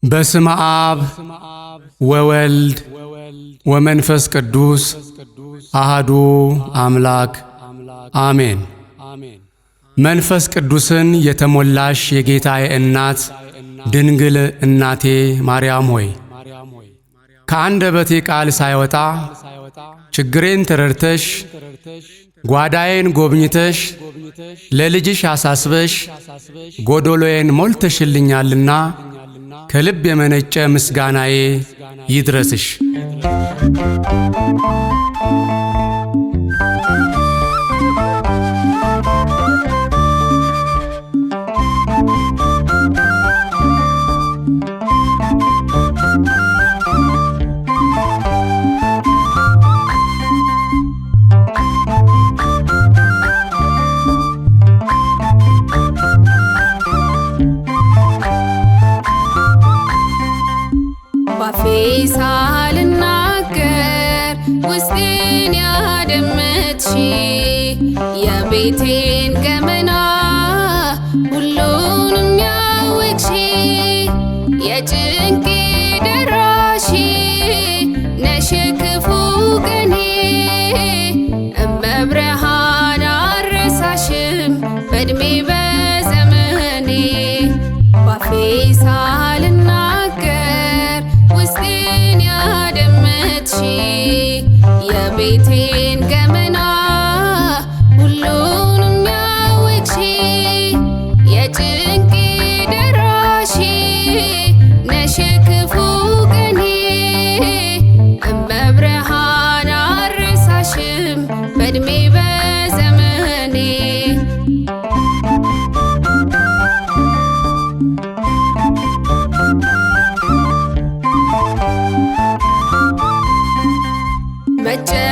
በስመ አብ ወወልድ ወመንፈስ ቅዱስ አሐዱ አምላክ አሜን። መንፈስ ቅዱስን የተሞላሽ የጌታዬ እናት ድንግል እናቴ ማርያም ሆይ ከአንደበቴ ቃል ሳይወጣ ችግሬን ተረድተሽ ጓዳዬን ጎብኝተሽ ለልጅሽ አሳስበሽ ጎዶሎዬን ሞልተሽልኛልና ከልብ የመነጨ ምስጋናዬ ይድረስሽ። ባፌ ሳልናገር ውስጤን ያደመጥሽ የቤቴን ገመና ሁሉንም ያወቅሽ የጭንቄ ደራሽ ነሽ ክፉ ቀኔ እመብርሃን አልረሳሽም በዕድሜ በዘመኔ ባፌ ሳልናገር ውስጤን ያደመጥሽ የቤቴን ገመና ሁሉንም ያወቅሽ የጭንቄ ደራሽ ነሽ ክፉ ቀኔ እመብርሃን አልረሳሽም በዕድሜ በዘመኔ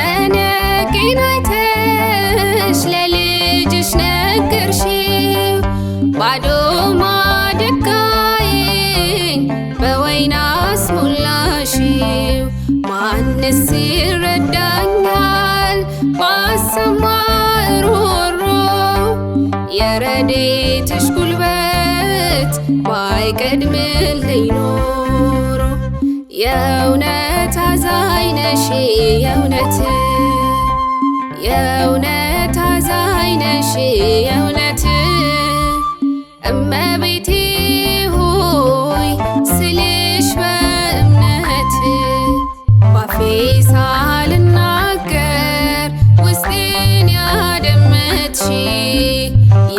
መጨነቄን አይተሽ ለልጅሽ ነገርሽው ባዶ ማደጋዬን በወይን አስሞላሽው። ማንስ ይረዳኛል ባሰማ ሮሮ የረድኤትሽ ጉልበት ባይቀድምልኝ ኖሮ የእውነት አዛኝ ነሽ የእውነት አዛኝ ነሽ የእውነት እመቤቴ ሆይ ስልሽ በእምነት ባፌ ሳልናገር ውስጤን ያደመጥሽ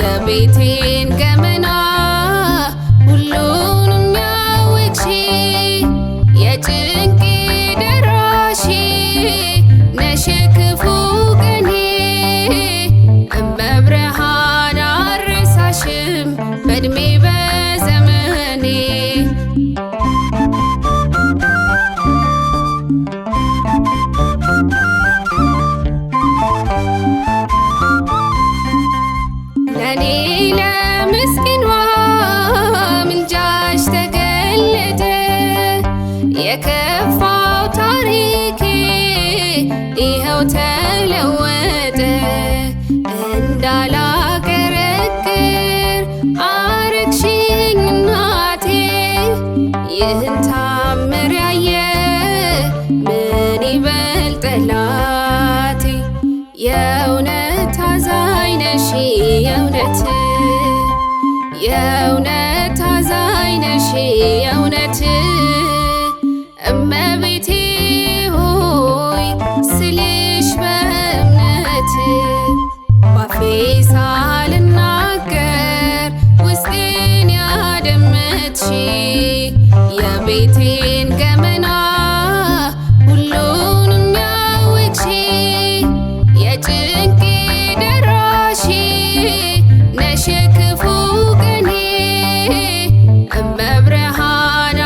የቤቴን ገመና ሁሉንም ያወቅሽ የጭንቄ ደራሽ ነሽ ክፉ ቀኔ እመብርሃን አልረሳሽም በዕድሜ በዘመኔ ለኔ ለምስኪኗ ምልጃሽ ተገለጠ የከፋው ታሪኬ ይኸው ተለወጠ። እንዳላቀረቅር አረግሽኝ እናቴ ይህን ታምር ያየ ምን ይበል ጠላቴ የእውነት አዛኝ ነሽ የእውነት አዛኝ ነሽ የእውነት እመቤቴ ሆይ ስልሽ በእምነት ባፌ ሳልናገር ውስጤን ያደመጥሽ የቤቴን ገመና ሁሉንም ያወቅሽ የጭንቄ ደራሽ ነሽ ክፉ ቀኔ እመብርሃን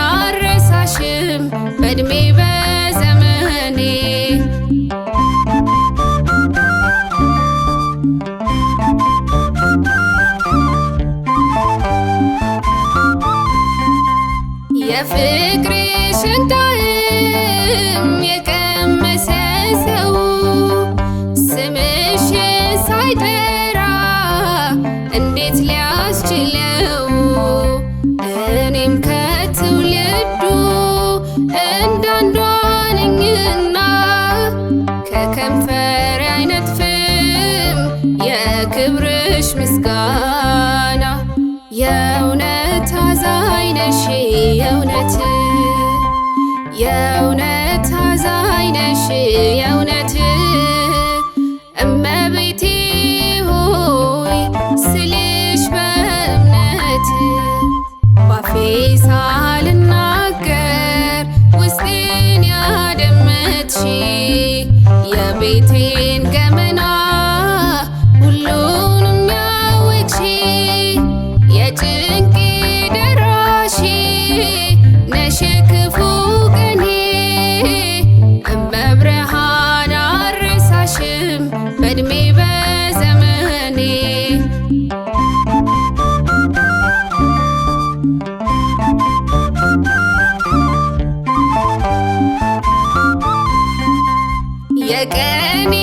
አልረሳሽም በዕድሜ በዘመኔ የፍቅርሽን ጣዕም የቀመሰ ሰው ስምሽን ሳይጠራ እንዴት ሊያስችለው እኔም ከትውልድ የእውነት አዛኝ ነሽ የእውነት እመቤቴ ሆይ ስልሽ በእምነት ባፌ ሳልናገር ውስጤን ያደመጥሽ የቤቴን ገመና ሁሉንም ያወቅሽ የጭንቄ ደራሽ ነሽ ክፉ ቀኔ እመብርሃን አልረሳሽም በእድሜ በዘመኔ የቀኔ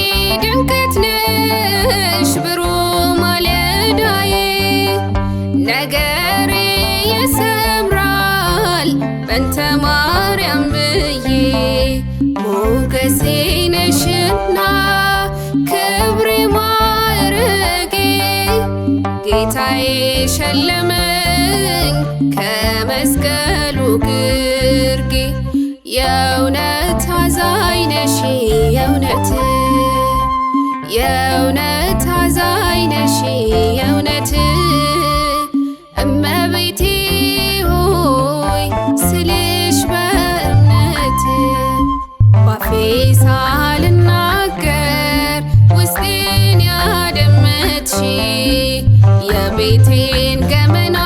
ድምቀት ነሽ ብሩህ ማለዳዬ ነገሬ ያሰምራል በእንተ ማርያም ብዬ ሞገሴ ነሽና ክብሬ ማዕረጌ ጌታዬ ሸለመኝ ከመስቀሉ ግርጌ የእውነት አዛኝ ነሽ የእውነት የእውነት አዛኝ ነሽ የእውነት እመቤቴ ሆይ ስልሽ በእምነት ባፌ ሳልናገር ውስጤን ያደመጥሽ የቤቴን ገመና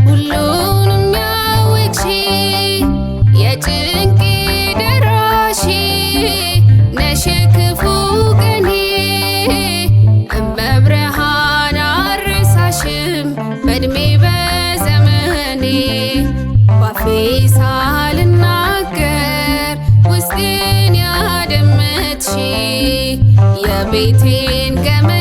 ሁሉንም ያወቅሽ የጭንቄ ደራሽ ነሽ ክፉ ቀኔ እመብርሃን አልረሳሽም በእድሜ በዘመኔ ባፌ ሳልናገር ውስጤን ያደመጥሽ የቤቴን ገመና